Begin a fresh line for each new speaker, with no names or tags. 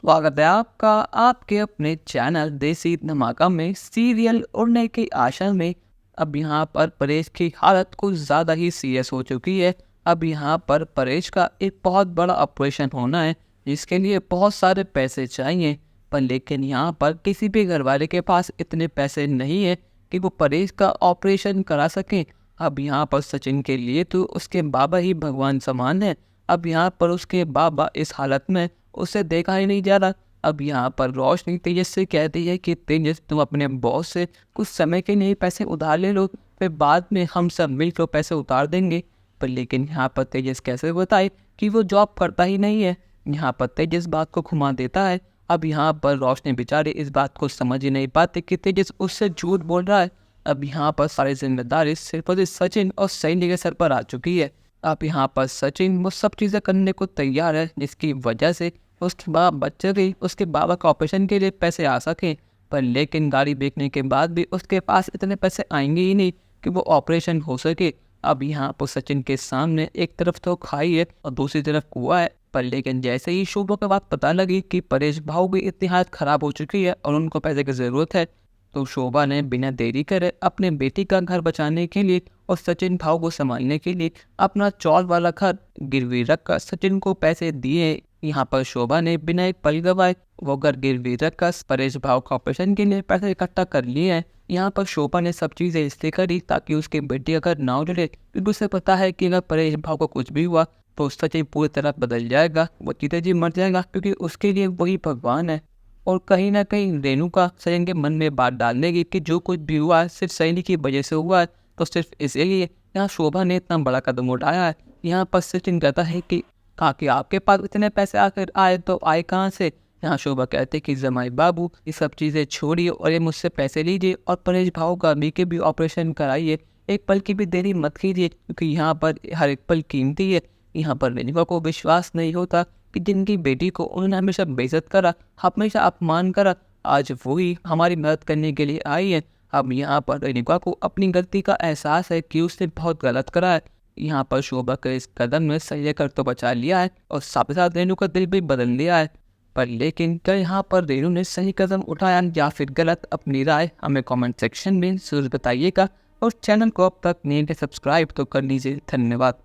स्वागत है आपका आपके अपने चैनल देसी धमाका में। सीरियल उड़ने की आशा में अब यहाँ पर परेश की हालत कुछ ज़्यादा ही सीरियस हो चुकी है। अब यहाँ पर परेश का एक बहुत बड़ा ऑपरेशन होना है, जिसके लिए बहुत सारे पैसे चाहिए। पर लेकिन यहाँ पर किसी भी घरवाले के पास इतने पैसे नहीं है कि वो परेश का ऑपरेशन करा सकें। अब यहाँ पर सचिन के लिए तो उसके बाबा ही भगवान समान है। अब यहाँ पर उसके बाबा इस हालत में उसे देखा ही नहीं जा रहा। अब यहाँ पर रोशनी तेजस से कहती है कि तेजस, तुम अपने बॉस से कुछ समय के लिए पैसे उधार ले लो, फिर बाद में हम सब मिलकर पैसे उतार देंगे। पर लेकिन यहाँ पर तेजस कैसे बताए कि वो जॉब करता ही नहीं है। यहाँ पर तेजस बात को घुमा देता है। अब यहाँ पर रोशनी बेचारे इस बात को समझ ही नहीं पाते कि तेजस उससे झूठ बोल रहा है। अब यहाँ पर सारी जिम्मेदारी सिर्फ और सिर्फ सचिन और सैनी के सर पर आ चुकी है। अब यहाँ पर सचिन वो सब चीज़ें करने को तैयार है, जिसकी वजह से उसके बाद बच्चे भी उसके बाबा का ऑपरेशन के लिए पैसे आ सकें। पर लेकिन गाड़ी बेचने के बाद भी उसके पास इतने पैसे आएंगे ही नहीं कि वो ऑपरेशन हो सके। अब यहाँ पर सचिन के सामने एक तरफ तो खाई है और दूसरी तरफ कुआं है। पर लेकिन जैसे ही शोभा के बाद पता लगी कि परेश भाव की इतनी हालत खराब हो चुकी है और उनको पैसे की ज़रूरत है, तो शोभा ने बिना देरी करे अपने बेटी का घर बचाने के लिए और सचिन भाव को संभालने के लिए अपना चौल वाला घर गिरवी रखकर सचिन को पैसे दिए। यहाँ पर शोभा ने बिना एक पल गवाए वो घर गिरवी रखकर परेश भाव का ऑपरेशन के लिए पैसे इकट्ठा कर लिए हैं। यहाँ पर शोभा ने सब चीज़ें इसलिए करी ताकि उसके बेटी का घर ना उजड़े, क्योंकि उसे पता है कि अगर परेश भाव को कुछ भी हुआ तो सचिन पूरी तरह बदल जाएगा, वो जीते जी मर जाएगा, क्योंकि उसके लिए वही भगवान है। और कहीं ना कहीं रेणुका सचिन के मन में बात डाल देगी कि जो कुछ भी हुआ है सिर्फ सैनी की वजह से हुआ है, तो सिर्फ इसीलिए यहाँ शोभा ने इतना बड़ा कदम उठाया है। यहाँ पर सचिन कहता है कि कहा कि आपके पास इतने पैसे आकर आए तो आए कहाँ से। यहाँ शोभा कहते कि जमाई बाबू ये सब चीज़ें छोड़िए और ये मुझसे पैसे लीजिए और परेश भाव का भी के भी ऑपरेशन कराइए, एक पल की भी देरी मत कीजिए, क्योंकि यहाँ पर हर एक पल कीमती है। यहाँ पर रेणुका को विश्वास नहीं होता कि जिनकी बेटी को उन्होंने हमेशा बेइज्जत करा, हमेशा अपमान करा, आज वही हमारी मदद करने के लिए आई है। अब यहाँ पर रेणुका को अपनी गलती का एहसास है कि उसने बहुत गलत करा है। यहाँ पर शोभा के इस कदम में सही कर तो बचा लिया है और साथ ही साथ रेणु का दिल भी बदल लिया है। पर लेकिन क्या यहाँ पर रेणु ने सही कदम उठाया या फिर गलत, अपनी राय हमें कमेंट सेक्शन में जरूर बताइएगा और चैनल को अब तक नहीं सब्सक्राइब तो कर लीजिए। धन्यवाद।